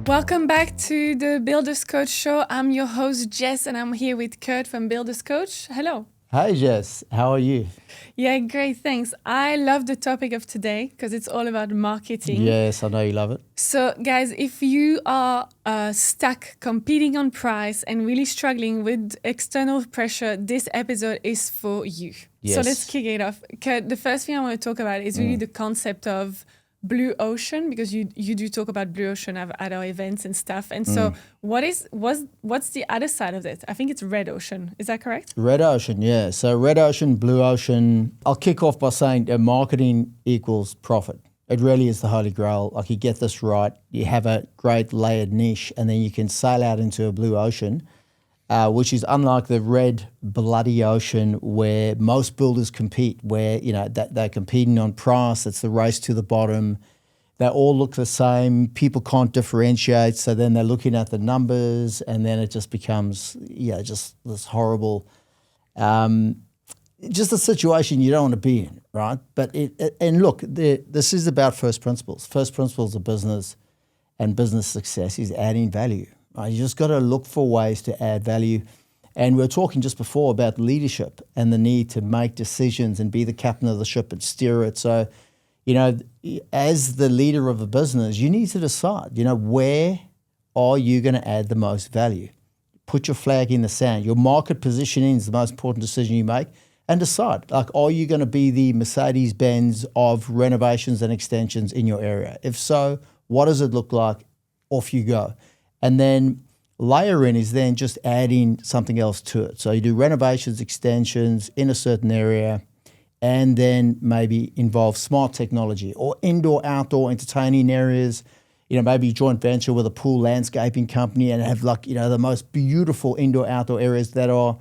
Welcome back to the Builders Coach Show. I'm your host, Jess, and I'm here with Kurt from Builders Coach. Hello. Hi, Jess. How are you? Yeah, great. Thanks. I love the topic of today because it's all about marketing. Yes, I know you love it. So, guys, if you are stuck competing on price and really struggling with external pressure, this episode is for you. Yes. So let's kick it off. Kurt, the first thing I want to talk about is really the concept of blue ocean, because you do talk about blue ocean at our events and stuff. And so what's the other side of it? I think it's red ocean. Is that correct? Red ocean, yeah. So red ocean, blue ocean. I'll kick off by saying marketing equals profit. It really is the holy grail. Like, you get this right, you have a great layered niche, and then you can sail out into a blue ocean, which is unlike the red bloody ocean where most builders compete, where they're competing on price. It's the race to the bottom. They all look the same. People can't differentiate, so then they're looking at the numbers, and then it just becomes just this horrible, just a situation you don't want to be in, right? But this is about first principles. First principles of business and business success is adding value. You just got to look for ways to add value. And we were talking just before about leadership and the need to make decisions and be the captain of the ship and steer it. So, as the leader of a business, you need to decide, where are you going to add the most value? Put your flag in the sand. Your market positioning is the most important decision you make. And decide, are you going to be the Mercedes-Benz of renovations and extensions in your area? If so, what does it look like? Off you go. And then layer in is then just adding something else to it. So you do renovations, extensions in a certain area, and then maybe involve smart technology or indoor, outdoor entertaining areas. Maybe you joint venture with a pool landscaping company and have the most beautiful indoor, outdoor areas that are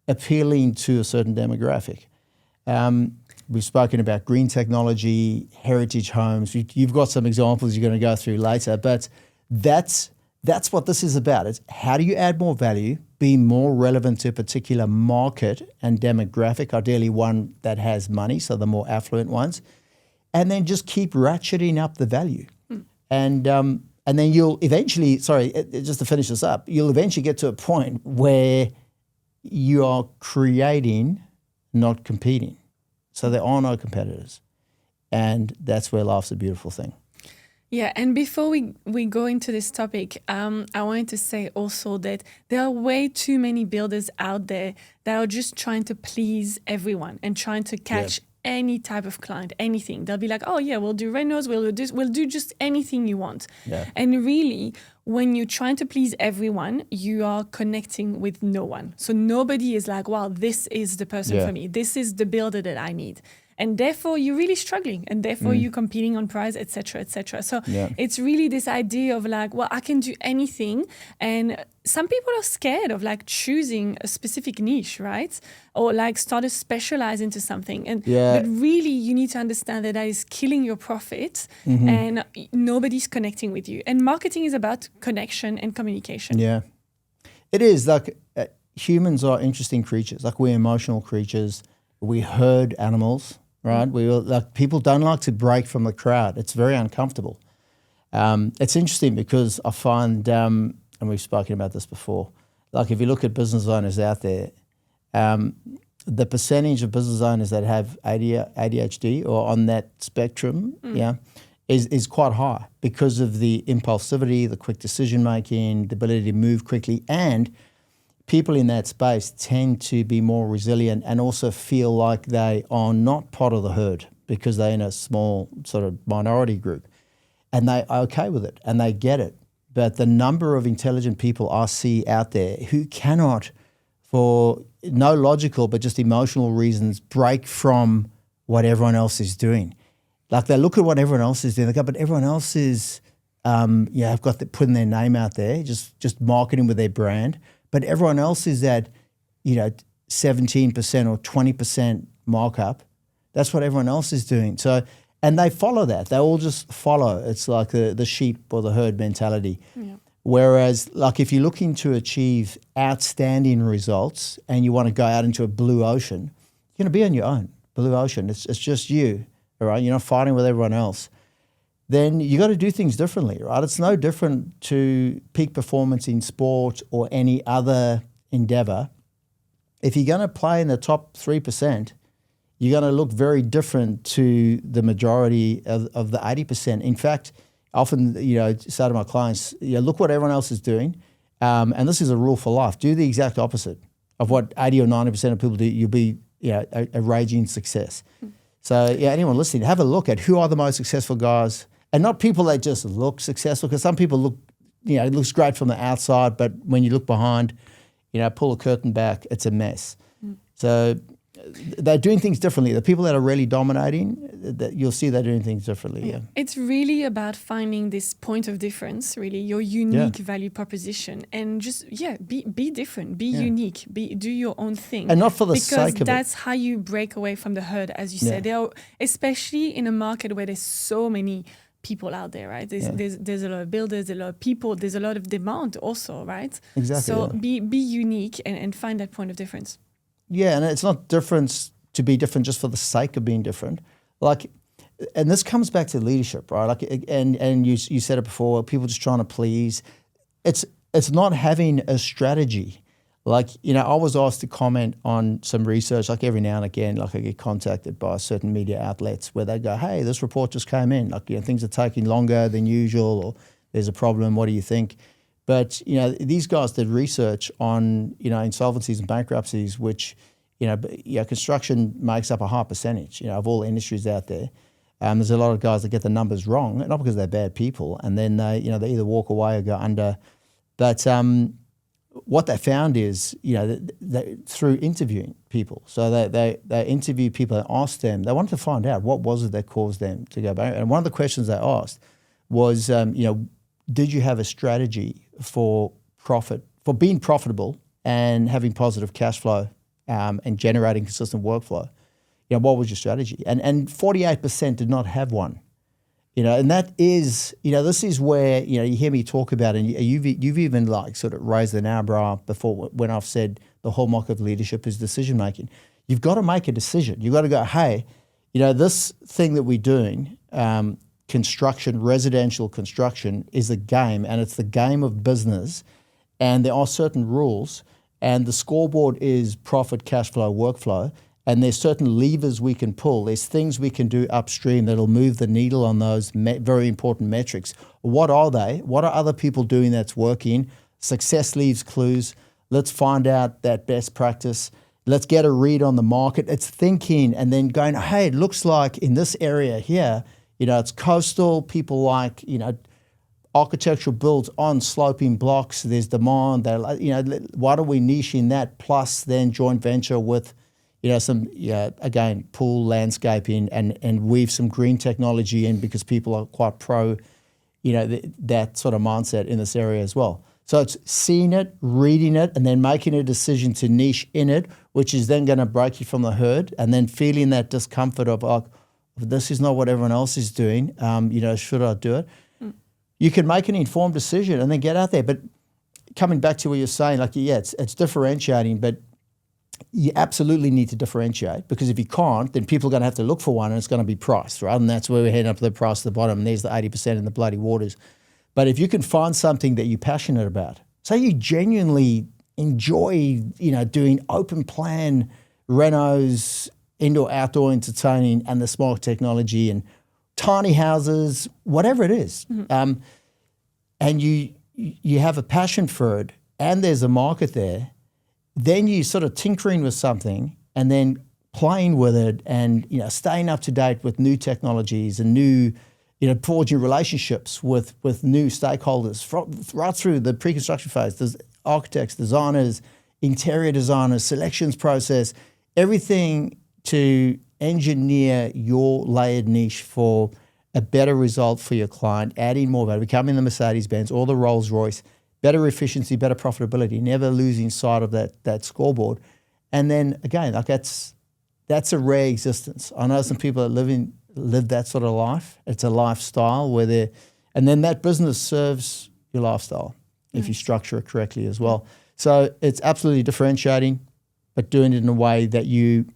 appealing to a certain demographic. We've spoken about green technology, heritage homes. You've got some examples you're going to go through later, but that's what this is about. It's how do you add more value, be more relevant to a particular market and demographic, ideally one that has money, so the more affluent ones, and then just keep ratcheting up the value. And then you'll eventually, just to finish this up, you'll eventually get to a point where you are creating, not competing. So there are no competitors. And that's where life's a beautiful thing. Yeah, and before we go into this topic, I wanted to say also that there are way too many builders out there that are just trying to please everyone and trying to catch any type of client, anything. They'll be like, oh yeah, we'll do renos, we'll do just anything you want. Yeah. And really, when you're trying to please everyone, you are connecting with no one. So nobody is like, wow, this is the person for me. This is the builder that I need. And therefore, you're really struggling, and therefore you're competing on price, et cetera, et cetera. So it's really this idea of I can do anything. And some people are scared of choosing a specific niche, right? Or start to specialize into something. But really, you need to understand that is killing your profit, and nobody's connecting with you. And marketing is about connection and communication. Yeah, it is. Humans are interesting creatures. We're emotional creatures. We herd animals. Right, people don't like to break from the crowd. It's very uncomfortable. It's interesting because I find, and we've spoken about this before, if you look at business owners out there, the percentage of business owners that have ADHD or on that spectrum, is quite high because of the impulsivity, the quick decision making, the ability to move quickly, and people in that space tend to be more resilient and also feel like they are not part of the herd because they're in a small sort of minority group, and they are okay with it and they get it. But the number of intelligent people I see out there who cannot, for no logical but just emotional reasons, break from what everyone else is doing. They look at what everyone else is doing, they go, but everyone else is, have got putting their name out there, just marketing with their brand. But everyone else is at, 17% or 20% markup. That's what everyone else is doing. So, and they follow that. They all just follow. It's like the sheep or the herd mentality. Yeah. Whereas, if you're looking to achieve outstanding results and you want to go out into a blue ocean, you're going to be on your own. Blue ocean. It's just you. All right. You're not fighting with everyone else. then you got to do things differently, right? It's no different to peak performance in sport or any other endeavor. If you're going to play in the top 3%, you're going to look very different to the majority of the 80%. In fact, often, say to my clients, look what everyone else is doing. And this is a rule for life. Do the exact opposite of what 80 or 90% of people do. You'll be a raging success. So anyone listening, have a look at who are the most successful guys, and not people that just look successful, because some people look, it looks great from the outside, but when you look behind, pull a curtain back, it's a mess. So they're doing things differently. The people that are really dominating, you'll see they're doing things differently. Yeah. It's really about finding this point of difference, really, your unique value proposition, and just, be different, be unique, do your own thing. And not for the sake of it. Because that's how you break away from the herd, as you said. Especially in a market where there's so many people out there, right? There's a lot of builders, a lot of people, there's a lot of demand also, right? Exactly. So be unique and find that point of difference. Yeah, and it's not difference to be different just for the sake of being different. And this comes back to leadership, right? And you said it before, people just trying to please. It's not having a strategy. I was asked to comment on some research, every now and again, I get contacted by certain media outlets where they go, hey, this report just came in, things are taking longer than usual, or there's a problem, what do you think? But, these guys did research on, insolvencies and bankruptcies, which, construction makes up a high percentage, of all industries out there. There's a lot of guys that get the numbers wrong, not because they're bad people, and then they either walk away or go under. But what they found is, through interviewing people. So they interviewed people and asked them, they wanted to find out what was it that caused them to go bankrupt. And one of the questions they asked was, did you have a strategy for being profitable and having positive cash flow and generating consistent workflow? What was your strategy? And 48% did not have one. And that is, this is where, you hear me talk about it, and you've even sort of raised an eyebrow before when I've said the hallmark of leadership is decision making. You've got to make a decision. You've got to go, hey, this thing that we're doing, construction, residential construction, is a game, and it's the game of business, and there are certain rules, and the scoreboard is profit, cash flow, workflow, and there's certain levers we can pull. There's things we can do upstream that'll move the needle on those very important metrics. What are they? What are other people doing that's working? Success leaves clues. Let's find out that best practice. Let's get a read on the market. It's thinking and then going, hey, it looks like in this area here, it's coastal. People like, architectural builds on sloping blocks. There's demand. Why don't we niche in that? Plus then joint venture with, again, pool landscaping and weave some green technology in because people are quite pro, that sort of mindset in this area as well. So it's seeing it, reading it, and then making a decision to niche in it, which is then going to break you from the herd, and then feeling that discomfort of, this is not what everyone else is doing. Should I do it? You can make an informed decision and then get out there. But coming back to what you're saying, it's differentiating, but you absolutely need to differentiate, because if you can't, then people are going to have to look for one, and it's going to be price, right? And that's where we're heading up to the price at the bottom, and there's the 80% in the bloody waters. But if you can find something that you're passionate about, say you genuinely enjoy, doing open plan renos, indoor, outdoor entertaining, and the smart technology and tiny houses, whatever it is, and you have a passion for it, and there's a market there, then you sort of tinkering with something and then playing with it and, staying up to date with new technologies and new, forging relationships with new stakeholders right through the pre-construction phase. There's architects, designers, interior designers, selections process, everything to engineer your layered niche for a better result for your client, adding more value, becoming the Mercedes-Benz or the Rolls-Royce, better efficiency, better profitability, never losing sight of that scoreboard. And then again, that's a rare existence. I know some people that live that sort of life. It's a lifestyle and then that business serves your lifestyle if you structure it correctly as well. So it's absolutely differentiating, but doing it in a way that you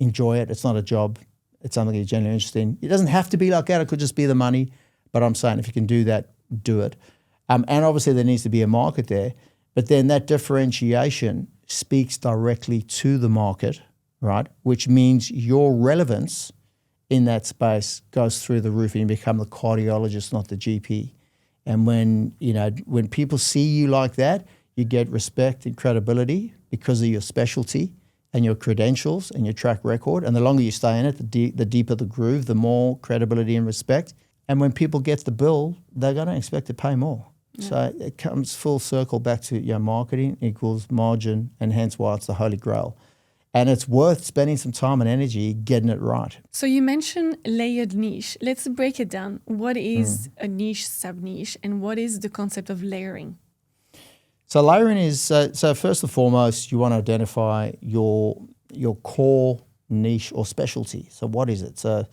enjoy it. It's not a job. It's something you're genuinely interested in. It doesn't have to be like that. It could just be the money, But I'm saying if you can do that, do it. And obviously there needs to be a market there. But then that differentiation speaks directly to the market, right? Which means your relevance in that space goes through the roof and you become the cardiologist, not the GP. And when people see you like that, you get respect and credibility because of your specialty and your credentials and your track record. And the longer you stay in it, the deeper the groove, the more credibility and respect. And when people get the bill, they're going to expect to pay more. Yeah. So it comes full circle back to marketing equals margin, and hence why it's the holy grail. And it's worth spending some time and energy getting it right. So you mentioned layered niche. Let's break it down. What is a niche, sub-niche, and what is the concept of layering? So layering is, so first and foremost, you want to identify your core niche or specialty. So what is it? So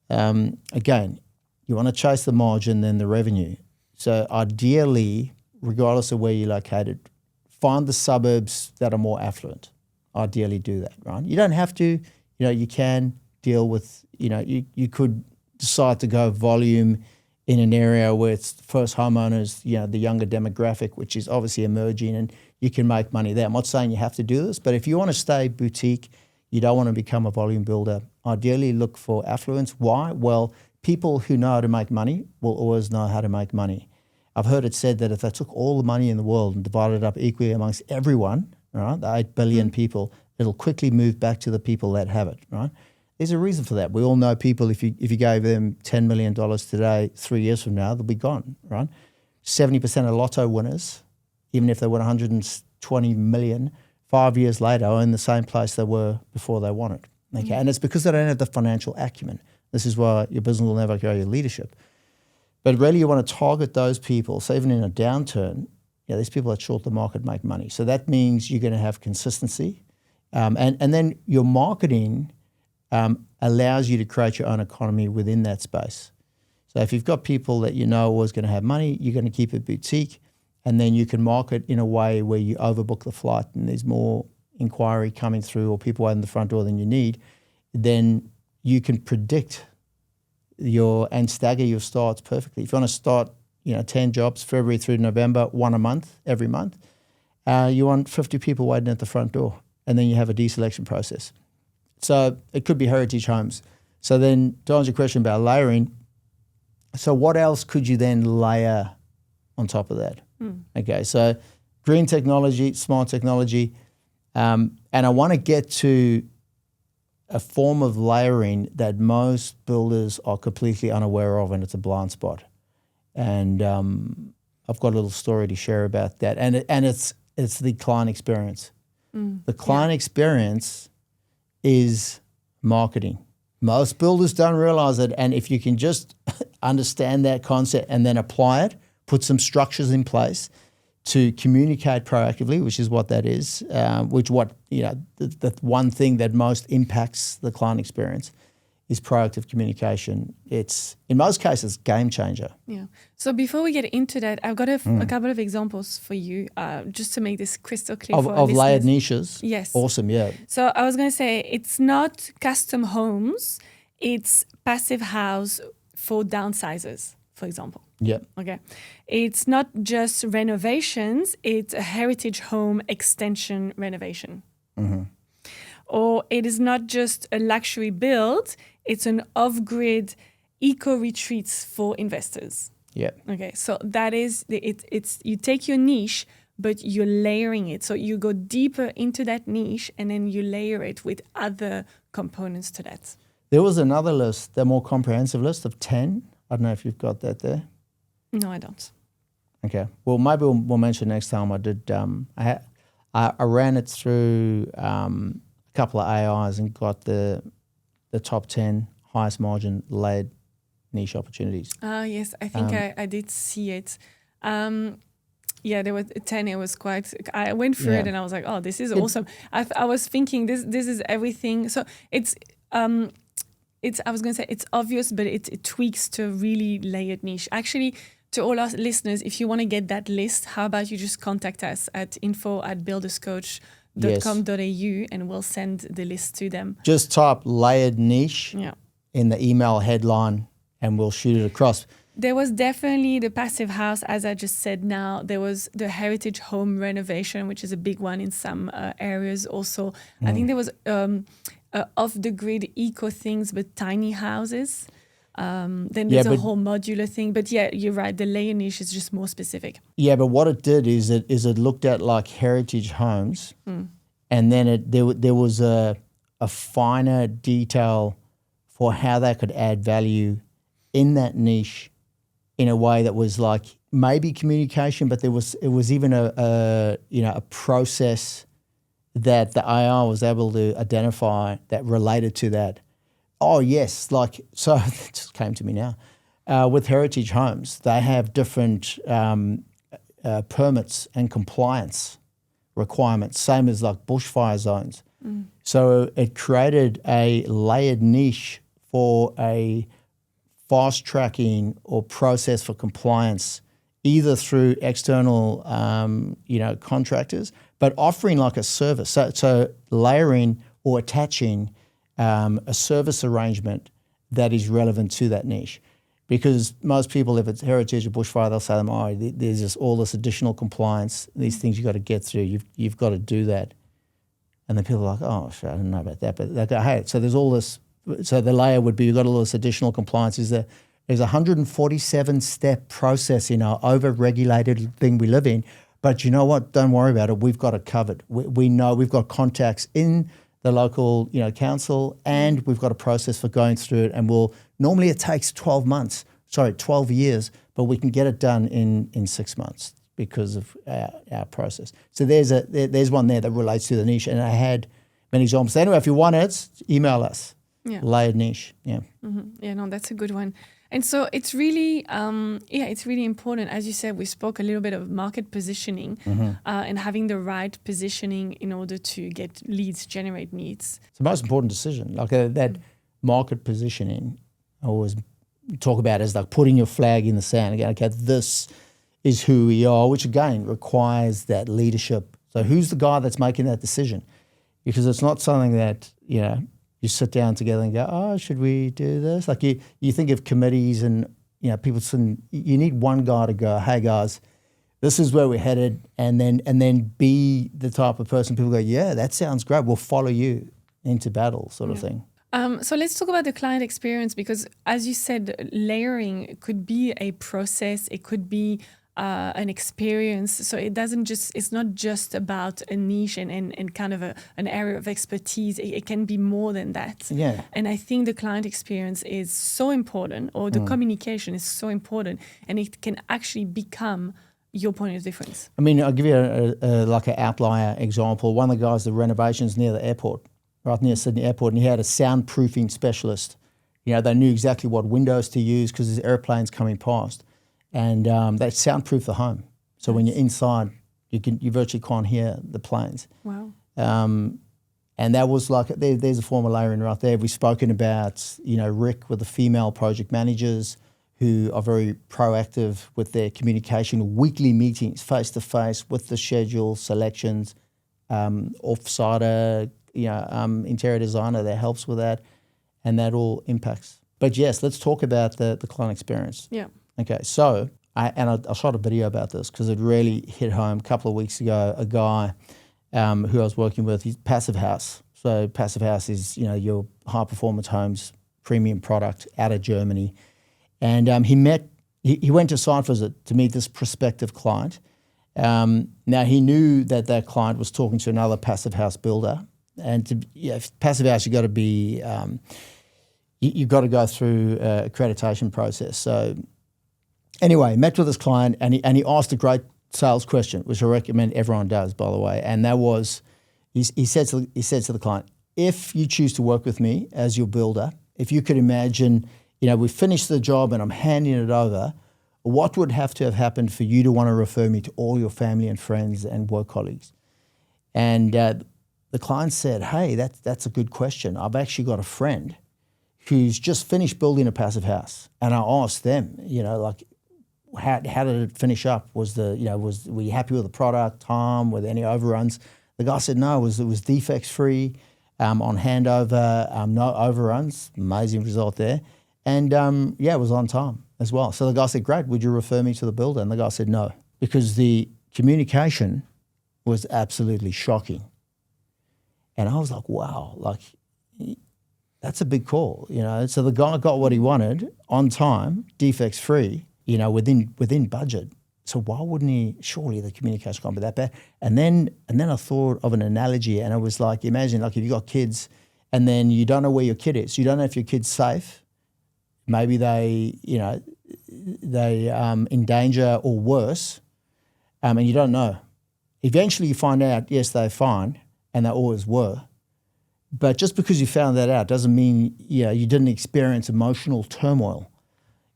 again, you want to chase the margin, then the revenue. So ideally, regardless of where you're located, find the suburbs that are more affluent. Ideally do that, right? You don't have to, you can deal with, you could decide to go volume in an area where it's first homeowners, the younger demographic, which is obviously emerging, and you can make money there. I'm not saying you have to do this, but if you want to stay boutique, you don't want to become a volume builder, ideally look for affluence. Why? Well, people who know how to make money will always know how to make money. I've heard it said that if they took all the money in the world and divided it up equally amongst everyone, right, the 8 billion people, it'll quickly move back to the people that have it, right? There's a reason for that. We all know people, if you gave them $10 million today, 3 years from now, they'll be gone, right? 70% of lotto winners, even if they win 120 million, 5 years later are in the same place they were before they won it. Okay, and it's because they don't have the financial acumen. This is why your business will never grow your leadership. But really you want to target those people. So even in a downturn, these people that short the market make money. So that means you're going to have consistency. And then your marketing allows you to create your own economy within that space. So if you've got people that are always going to have money, you're going to keep it boutique, and then you can market in a way where you overbook the flight and there's more inquiry coming through or people waiting at the front door than you need, then you can predict and stagger your starts perfectly. If you want to start 10 jobs, February through November, one a month, every month, you want 50 people waiting at the front door, and then you have a deselection process. So it could be heritage homes. So then to answer your question about layering, so what else could you then layer on top of that? Okay, so green technology, smart technology, and I want to get to a form of layering that most builders are completely unaware of, and it's a blind spot. And I've got a little story to share about that. And it's the client experience. The client experience is marketing. Most builders don't realize it. And if you can just understand that concept and then apply it, put some structures in place to communicate proactively, which is what that is, the one thing that most impacts the client experience is proactive communication. It's, in most cases, game changer. Yeah. So before we get into that, I've got a couple of examples for you, just to make this crystal clear for our of layered listeners. niches? Yes. Awesome, yeah. So I was going to say, it's not custom homes, it's passive house for downsizers, for example. Yep. Okay. It's not just renovations, it's a heritage home extension renovation. Or it is not just a luxury build, it's an off-grid eco retreats for investors. Yeah. Okay, so that is it's you take your niche, but you're layering it. So you go deeper into that niche, and then you layer it with other components to that. There was another list, the more comprehensive list of 10. I don't know if you've got that there. No, I don't. Okay. Well, maybe we'll mention next time. I did. I ran it through a couple of AIs and got the top 10 highest margin layered niche opportunities. Yes, I think I did see it. Yeah, there were 10. It was quite. I went through it and I was like, "Oh, this is awesome." I was thinking this is everything. So it's. I was going to say it's obvious, but it tweaks to a really layered niche. Actually, to all our listeners, if you want to get that list, how about you just contact us at info@builderscoach.com.au and we'll send the list to them. Just type layered niche in the email headline and we'll shoot it across. There was definitely the passive house, as I just said now. There was the heritage home renovation, which is a big one in some areas also. I think there was off-the-grid eco things, but tiny houses. Then there's a whole modular thing. But yeah, you're right. The layer niche is just more specific. Yeah, but what it did is it looked at like heritage homes, and then there was a finer detail for how they could add value in that niche in a way that was like maybe communication, but it was even a process that the AI was able to identify that related to that. Oh yes, like so it just came to me now. With heritage homes, they have different permits and compliance requirements, same as like bushfire zones. So it created a layered niche for a fast tracking or process for compliance, either through external, contractors, but offering like a service. So layering or attaching a service arrangement that is relevant to that niche. Because most people, if it's heritage or bushfire, they'll say to them, there's just all this additional compliance, these things you've got to get through. You've got to do that. And then people are like, oh, shit, I didn't know about that. But they go, hey, so there's all this. So the layer would be, you've got all this additional compliance. There's a 147-step process in our over-regulated thing we live in. But you know what? Don't worry about it. We've got it covered. We know we've got contacts in the local, council, and we've got a process for going through it. And normally it takes 12 years, but we can get it done in 6 months because of our process. So there's one there that relates to the niche, and I had many examples. Anyway, if you want it, email us. Yeah. Layered niche. Yeah. Mm-hmm. Yeah, no, that's a good one. And so it's really, it's really important. As you said, we spoke a little bit of market positioning and having the right positioning in order to get leads, generate leads. It's the most important decision. Like that market positioning, I always talk about as like putting your flag in the sand. Again, okay, this is who we are, which again requires that leadership. So who's the guy that's making that decision? Because it's not something that, you sit down together and go, oh, should we do this? Like you think of committees and, people saying, you need one guy to go, hey guys, this is where we're headed. And then be the type of person people go, yeah, that sounds great. We'll follow you into battle sort of thing. So let's talk about the client experience, because as you said, layering could be a process. It could be an experience. So it's not just about a niche and kind of an area of expertise. It can be more than that. Yeah. And I think the client experience is so important, or the communication is so important, and it can actually become your point of difference. I mean, I'll give you like an outlier example. One of the guys, the renovations near the airport, right near Sydney Airport, and he had a soundproofing specialist. They knew exactly what windows to use because there's airplanes coming past. And they soundproof the home. So when you're inside, you virtually can't hear the planes. Wow. And that was like, there's a form of layering right there. We've spoken about, Rick with the female project managers who are very proactive with their communication, weekly meetings, face-to-face with the schedule, selections, off-sider, interior designer that helps with that. And that all impacts. But yes, let's talk about the client experience. Yeah. Okay, so I shot a video about this because it really hit home. A couple of weeks ago, a guy who I was working with, he's Passive House. So Passive House is, your high-performance homes premium product out of Germany. And he went to site visit to meet this prospective client. Now, he knew that client was talking to another Passive House builder. And Passive House, you've got to be, you've got to go through accreditation process. So anyway, met with this client and he asked a great sales question, which I recommend everyone does, by the way. And that was, he said to the client, if you choose to work with me as your builder, if you could imagine, we finished the job and I'm handing it over, what would have to have happened for you to want to refer me to all your family and friends and work colleagues? And the client said, hey, that's a good question. I've actually got a friend who's just finished building a Passive House. And I asked them, how did it finish up? Were you happy with the product, time, were there any overruns? The guy said no, it was defects free, on handover, no overruns, amazing result there. And it was on time. as well. So the guy said, great, would you refer me to the builder? And the guy said no, because the communication was absolutely shocking. And I was like, wow, like that's a big call, you know. So the guy got what he wanted on time, defects free, you know, within budget. So why wouldn't he? Surely the communication can't be that bad. And then I thought of an analogy, and it was like, imagine like if you got kids, and then you don't know where your kid is. You don't know if your kid's safe. Maybe they in danger or worse, and you don't know. Eventually, you find out, yes, they're fine, and they always were. But just because you found that out doesn't mean you didn't experience emotional turmoil,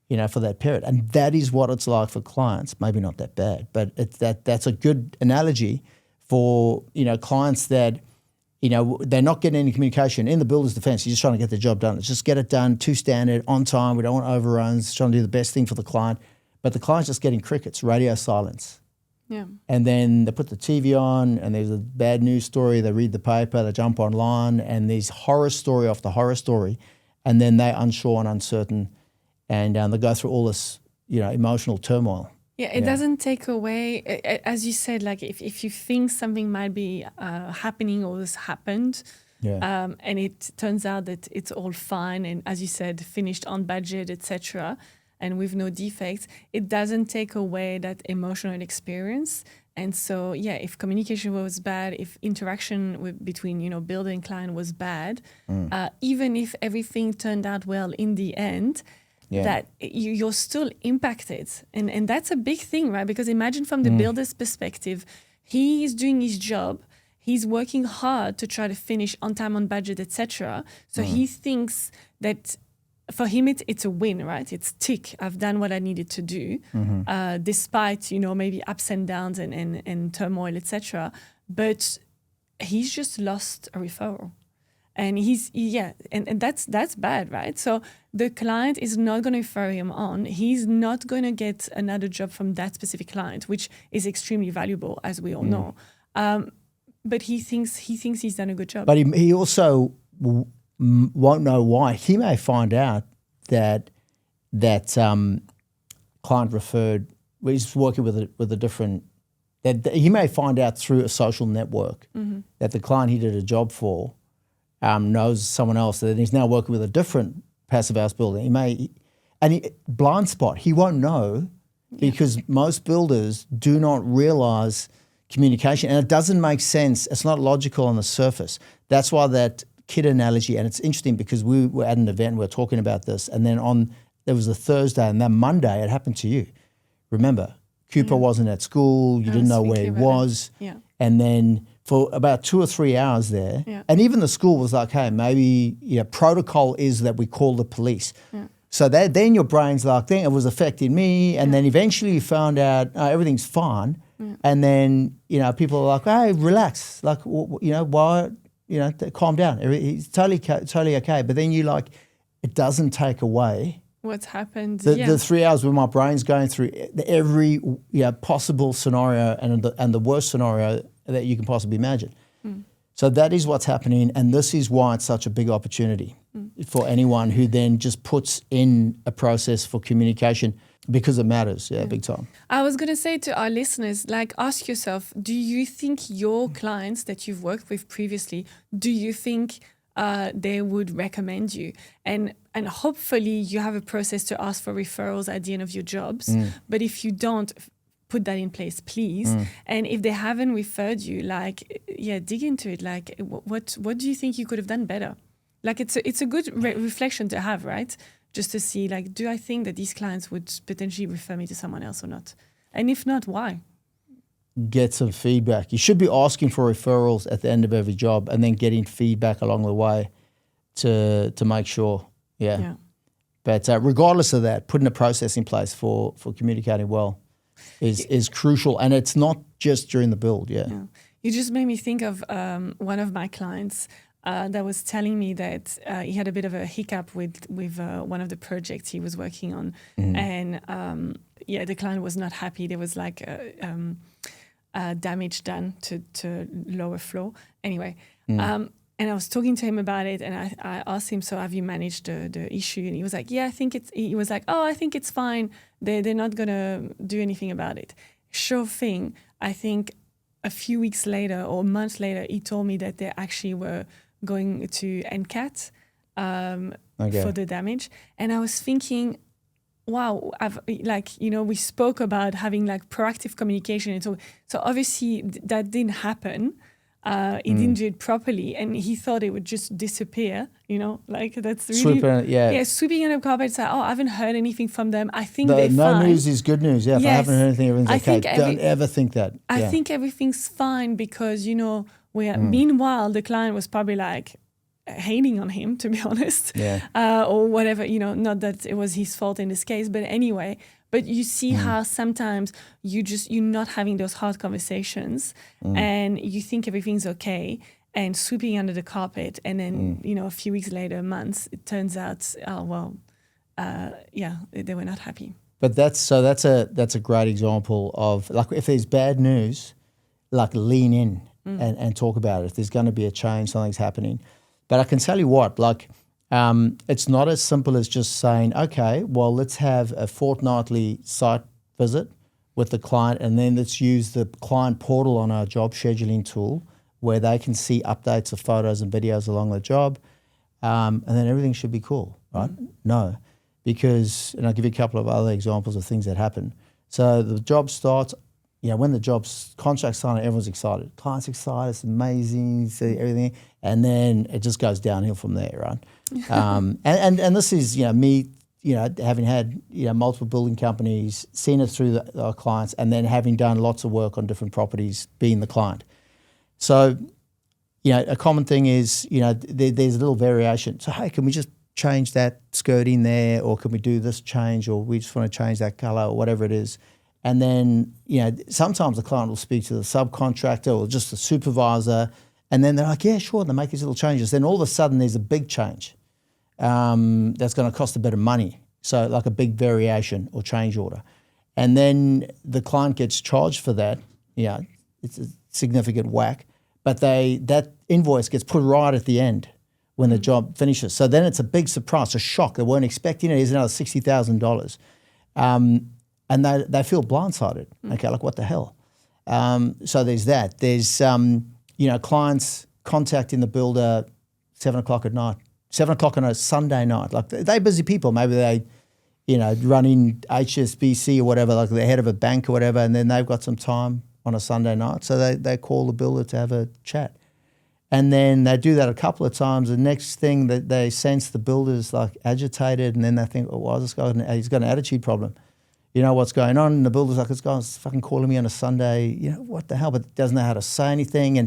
you know, for that period. And that is what it's like for clients. Maybe not that bad, but that's a good analogy for, you know, clients that, you know, they're not getting any communication. In the builder's defense, you're just trying to get the job done. Let's just get it done to standard, on time. We don't want overruns, trying to do the best thing for the client. But the client's just getting crickets, radio silence. Yeah. And then they put the TV on, and there's a bad news story. They read the paper, they jump online, and there's horror story after horror story. And then they're unsure and uncertain, and they go through all this, you know, emotional turmoil. Yeah, it doesn't take away, as you said, like if you think something might be happening or has happened, and it turns out that it's all fine and, as you said, finished on budget, etc., and with no defects, it doesn't take away that emotional experience. And so, yeah, if communication was bad, if interaction between, you know, builder and client was bad, even if everything turned out well in the end, that you're still impacted. And that's a big thing, right? Because imagine from the builder's perspective, he is doing his job, he's working hard to try to finish on time, on budget, etc. So he thinks that for him it's a win, right? It's tick, I've done what I needed to do, despite, you know, maybe ups and downs and turmoil, etc. But he's just lost a referral. And and that's bad, right? So the client is not going to refer him on. He's not going to get another job from that specific client, which is extremely valuable, as we all know. But he thinks he's done a good job. But he also won't know why. He may find out that client referred. He's working with a different. That he may find out through a social network that the client he did a job for knows someone else, that he's now working with a different passive house builder. Blind spot. He won't know because most builders do not realize communication, and it doesn't make sense. It's not logical on the surface. That's why that kid analogy, and it's interesting because we were at an event and we were talking about this, and then there was a Thursday, and then Monday it happened to you. Remember, Cooper wasn't at school. You didn't know where he was. Yeah. And then for about 2 or 3 hours there, and even the school was like, hey, maybe protocol is that we call the police. Yeah. So then your brain's like, then it was affecting me, and then eventually you found out everything's fine, and then people are like, hey, relax, like why, calm down, it's totally okay. But then it doesn't take away what's happened. The 3 hours where my brain's going through every possible scenario and the worst scenario that you can possibly imagine. So that is what's happening, and this is why it's such a big opportunity for anyone who then just puts in a process for communication, because it matters, big time. I was going to say to our listeners, ask yourself, do you think your clients that you've worked with previously, do you think they would recommend you? And hopefully you have a process to ask for referrals at the end of your jobs. But if you don't, put that in place, please. And if they haven't referred you, dig into it. What do you think you could have done better? It's a good reflection to have, right? Just to see, do I think that these clients would potentially refer me to someone else or not? And if not, why? Get some feedback. You should be asking for referrals at the end of every job and then getting feedback along the way to make sure. Yeah. But regardless of that, putting a process in place for communicating well is crucial. And it's not just during the build, You just made me think of one of my clients that was telling me that he had a bit of a hiccup with one of the projects he was working on. And the client was not happy. There was damage done to lower floor. Anyway, And I was talking to him about it, and I asked him, so have you managed the issue? And he was like, yeah, he was like, oh, I think it's fine. They're not going to do anything about it. Sure thing. I think a few weeks later or months later, he told me that they actually were going to NCAT for the damage. And I was thinking, wow, we spoke about having like proactive communication. And so obviously that didn't happen. He didn't do it properly, and he thought it would just disappear. Like that's really sweeping under the carpet. It's like, oh, I haven't heard anything from them. I think they're no fine. news is good news. Yeah, if I haven't heard anything, everything's okay. Don't ever think that. I think everything's fine because meanwhile the client was probably like hating on him, to be honest, or whatever. Not that it was his fault in this case, but anyway. But you see how sometimes you're not having those hard conversations and you think everything's okay and sweeping under the carpet. And then, a few weeks later, months, it turns out, they were not happy. But that's a great example of, like, if there's bad news, like, lean in and talk about it. If there's going to be a change, something's happening. But I can tell you what, like, it's not as simple as just saying, okay, well, let's have a fortnightly site visit with the client, and then let's use the client portal on our job scheduling tool where they can see updates of photos and videos along the job, and then everything should be cool, right? No, because, and I'll give you a couple of other examples of things that happen. So the job starts, when the job's contract signed, everyone's excited. Client's excited, it's amazing, see everything, and then it just goes downhill from there, right? And this is, me, having had, multiple building companies, seen it through our clients, and then having done lots of work on different properties, being the client. So, a common thing is, there's a little variation. So, hey, can we just change that skirting there, or can we do this change, or we just want to change that color, or whatever it is. And then, sometimes the client will speak to the subcontractor or just the supervisor, and then they're like, yeah, sure, they make these little changes. Then all of a sudden there's a big change that's going to cost a bit of money. So like a big variation or change order. And then the client gets charged for that. It's a significant whack. But that invoice gets put right at the end when the job finishes. So then it's a big surprise, a shock. They weren't expecting it. Here's another $60,000. And they feel blindsided. Okay, like what the hell? So there's that. There's, clients contacting the builder 7 o'clock at night, 7 o'clock on a Sunday night. Like they're busy people. Maybe they, running HSBC or whatever, like the head of a bank or whatever, and then they've got some time on a Sunday night. So they call the builder to have a chat. And then they do that a couple of times. The next thing that they sense the builder's like agitated, and then they think, oh, why is this guy? He's got an attitude problem. You know what's going on? And the builder's like, this guy's fucking calling me on a Sunday. What the hell? But doesn't know how to say anything.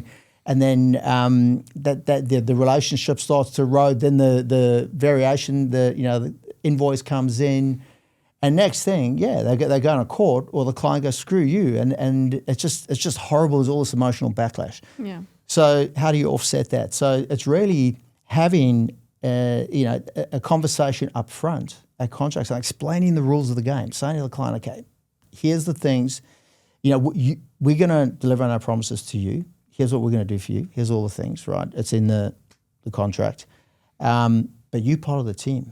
And then the relationship starts to erode. Then the variation, the invoice comes in, and next thing, they go to court, or the client goes, screw you, and it's just horrible. There's all this emotional backlash. Yeah. So how do you offset that? So it's really having a conversation up front at contracts, and explaining the rules of the game, saying to the client, okay, here's the things, we're going to deliver on our promises to you. Here's what we're going to do for you. Here's all the things, right? It's in the contract. But you part of the team,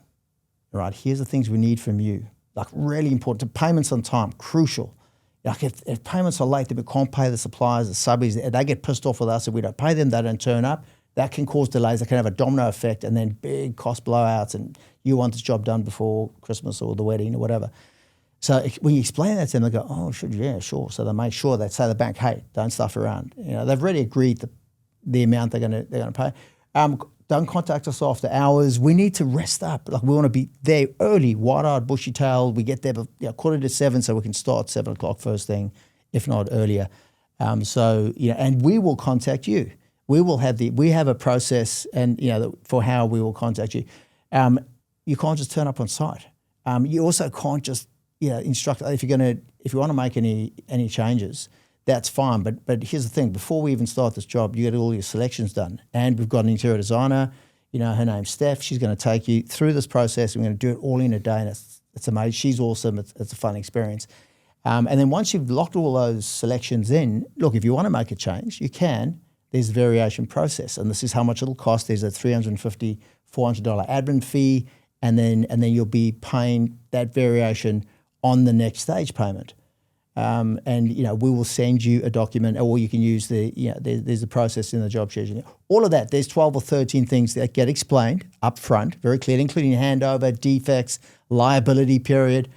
right? Here's the things we need from you. Like really important. Payments on time, crucial. Like if payments are late, that we can't pay the suppliers, the subbies, they get pissed off with us if we don't pay them, they don't turn up. That can cause delays. That can have a domino effect, and then big cost blowouts, and you want this job done before Christmas or the wedding or whatever. So when you explain that to them, they go, oh, yeah, sure. So they make sure they say to the bank, hey, don't stuff around. They've already agreed the amount they're going to pay. Don't contact us after hours. We need to rest up. Like we want to be there early, wide-eyed, bushy-tailed. We get there 7:15 so we can start 7 o'clock first thing, if not earlier. And we will contact you. We have a process, and for how we will contact you. You can't just turn up on site. You also can't just instruct. If you want to make any changes, that's fine. But here's the thing: before we even start this job, you get all your selections done, and we've got an interior designer. Her name's Steph. She's going to take you through this process. We're going to do it all in a day, and it's amazing. She's awesome. It's a fun experience. And then once you've locked all those selections in, look, if you want to make a change, you can. there's variation process, and this is how much it'll cost. There's a $350, $400 admin fee, and then you'll be paying that variation on the next stage payment. And we will send you a document, or you can use there's a process in the job scheduling. All of that, there's 12 or 13 things that get explained up front, very clearly, including handover, defects, liability period,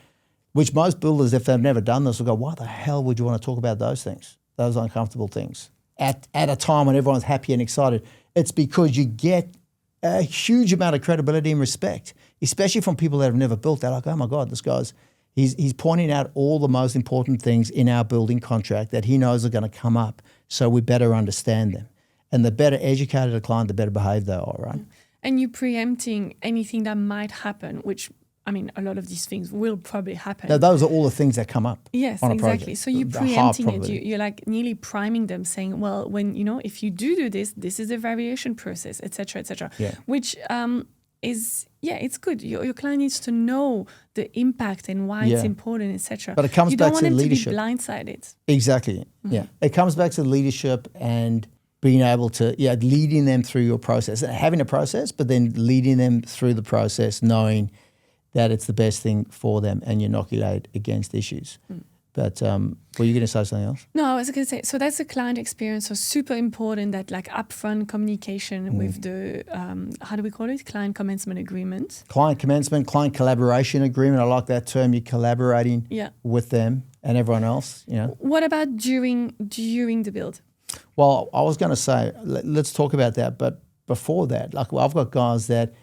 which most builders, if they've never done this, will go, why the hell would you want to talk about those things, those uncomfortable things, at a time when everyone's happy and excited? It's because you get a huge amount of credibility and respect, especially from people that have never built. They're like, oh my God, this guy's, he's pointing out all the most important things in our building contract that he knows are going to come up, so we better understand them. And the better educated a client, the better behaved they are, right? And you're preempting anything that might happen, which, I mean, a lot of these things will probably happen. Now, those are all the things that come up. Yes, on a exactly. project. So you're preempting it. You're like nearly priming them, saying, well, when, if you do this, this is a variation process, et cetera, which it's good. Your client needs to know the impact and why it's important, etc. But it comes back to leadership. You don't want them to be blindsided. Exactly. Mm-hmm. Yeah. It comes back to leadership and being able to, leading them through your process, having a process, but then leading them through the process, knowing that it's the best thing for them and you inoculate against issues. But were you going to say something else? No, I was going to say, so that's the client experience. So super important that like upfront communication with the, how do we call it? Client commencement agreement. Client commencement, client collaboration agreement. I like that term. You're collaborating with them and everyone else. What about during the build? Well, I was going to say, let's talk about that. But before that, I've got guys that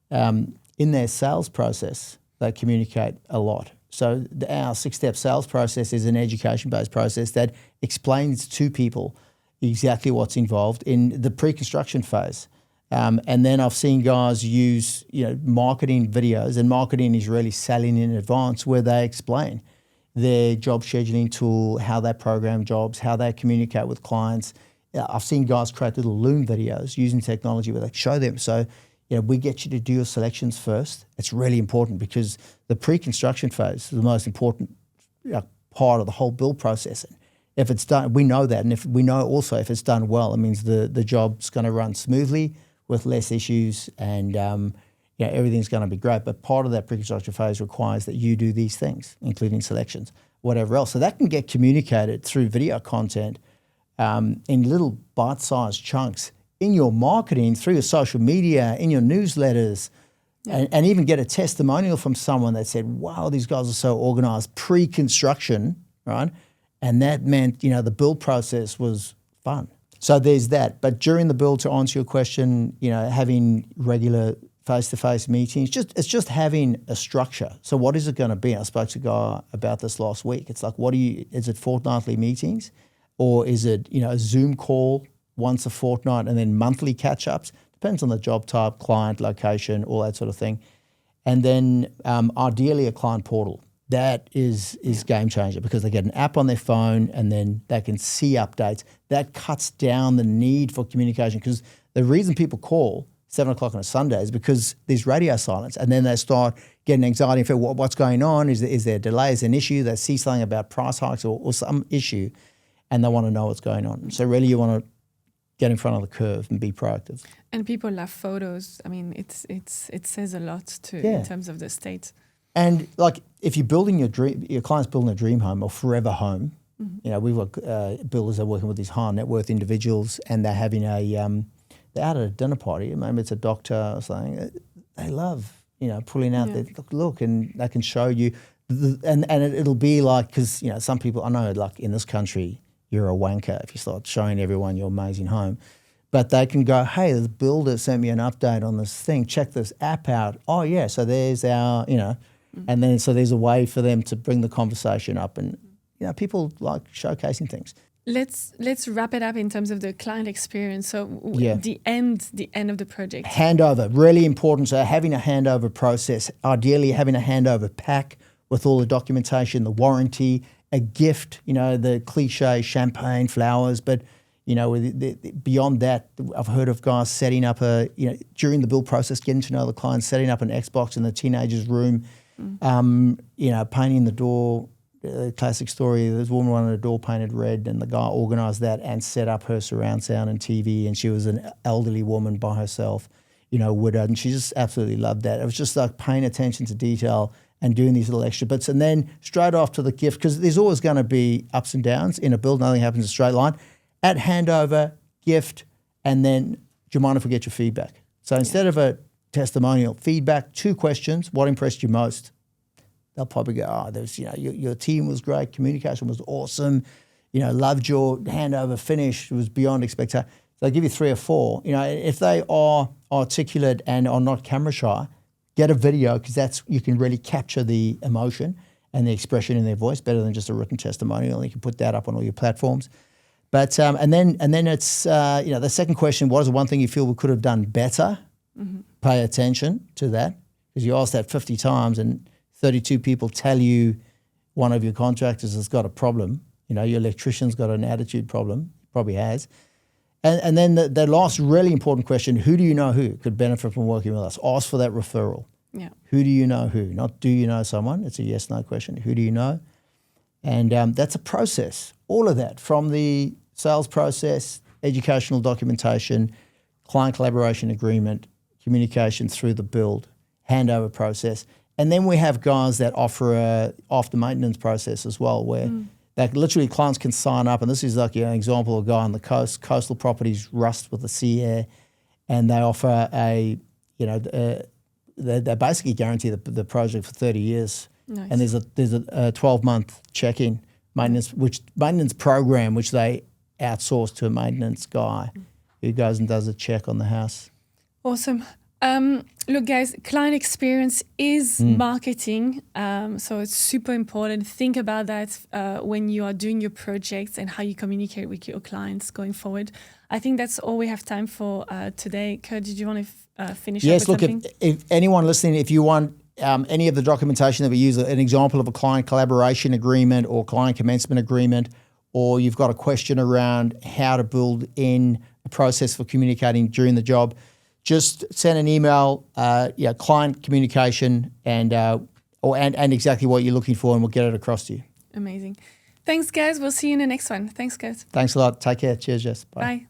in their sales process, they communicate a lot. So our 6-step sales process is an education-based process that explains to people exactly what's involved in the pre-construction phase. And then I've seen guys use marketing videos, and marketing is really selling in advance, where they explain their job scheduling tool, how they program jobs, how they communicate with clients. I've seen guys create little Loom videos using technology where they show them. So we get you to do your selections first. It's really important because the pre-construction phase is the most important part of the whole build process. If it's done, we know that. And if we know also if it's done well, it means the job's going to run smoothly with less issues and everything's going to be great. But part of that pre-construction phase requires that you do these things, including selections, whatever else. So that can get communicated through video content in little bite-sized chunks in your marketing, through your social media, in your newsletters, and even get a testimonial from someone that said, wow, these guys are so organized pre-construction, right? And that meant, the build process was fun. So there's that. But during the build, to answer your question, having regular face-to-face meetings, it's just having a structure. So what is it going to be? I spoke to a guy about this last week. It's like, is it fortnightly meetings, or is it, a Zoom call once a fortnight and then monthly catch-ups? Depends on the job type, client, location, all that sort of thing. And then ideally a client portal. That is game changer because they get an app on their phone and then they can see updates. That cuts down the need for communication, because the reason people call 7 o'clock on a Sunday is because there's radio silence, and then they start getting anxiety and feel, what's going on? Is there a delay? Is there an issue? They see something about price hikes or some issue, and they want to know what's going on. So really you want to get in front of the curve and be proactive. And people love photos. I mean, it says a lot too in terms of the state. And if you're building your client's building a dream home or forever home, we've got builders that are working with these high net worth individuals, and they're having they're out at a dinner party. Maybe it's a doctor or something. They love, pulling out their look, and they can show you, and it'll be like, because some people, I know, like in this country, you're a wanker if you start showing everyone your amazing home. But they can go, hey, the builder sent me an update on this thing. Check this app out. Oh, yeah, so there's our, and then so there's a way for them to bring the conversation up. And, people like showcasing things. Let's wrap it up in terms of the client experience. So the end of the project. Handover, really important. So having a handover process, ideally having a handover pack with all the documentation, the warranty, a gift, the cliche champagne, flowers, but beyond that, I've heard of guys setting up during the build process, getting to know the client, setting up an Xbox in the teenager's room, painting the door, classic story. This woman wanted a door painted red, and the guy organised that and set up her surround sound and TV. And she was an elderly woman by herself, widowed, and she just absolutely loved that. It was just like paying attention to detail and doing these little extra bits. And then straight off to the gift, because there's always going to be ups and downs in a build. Nothing happens in a straight line. At handover, gift, and then, do you mind if we get your feedback? So instead of a testimonial, feedback, 2 questions. What impressed you most? They'll probably go, your team was great, communication was awesome, loved your handover finish, it was beyond expectation. They'll give you 3 or 4. If they are articulate and are not camera shy, get a video, because you can really capture the emotion and the expression in their voice better than just a written testimonial. You can put that up on all your platforms. But and then it's the second question: what is the one thing you feel we could have done better? Mm-hmm. Pay attention to that, because you ask that 50 times and 32 people tell you one of your contractors has got a problem. Your electrician's got an attitude problem, probably has. And then the last really important question: who do you know who could benefit from working with us? Ask for that referral. Yeah. Who do you know who? Not do you know someone? It's a yes/no question. Who do you know? And that's a process. All of that, from the sales process, educational documentation, client collaboration agreement, communication through the build, handover process. And then we have guys that offer a after maintenance process as well, where that literally clients can sign up. And this is like an example of a guy on the coast, coastal properties rust with the sea air, and they offer they basically guarantee the project for 30 years. Nice. And there's a 12-month check-in maintenance program, which they outsource to a maintenance guy who goes and does a check on the house. Awesome. Look, guys, client experience is marketing, so it's super important. Think about that when you are doing your projects and how you communicate with your clients going forward. I think that's all we have time for today. Kurt, did you want to finish up with something? Yes, look, if anyone listening, if you want any of the documentation that we use, an example of a client collaboration agreement or client commencement agreement, or you've got a question around how to build in a process for communicating during the job, just send an email, client communication, and exactly what you're looking for, and we'll get it across to you. Amazing. Thanks, guys. We'll see you in the next one. Thanks, guys. Thanks a lot. Take care. Cheers, Jess. Bye. Bye.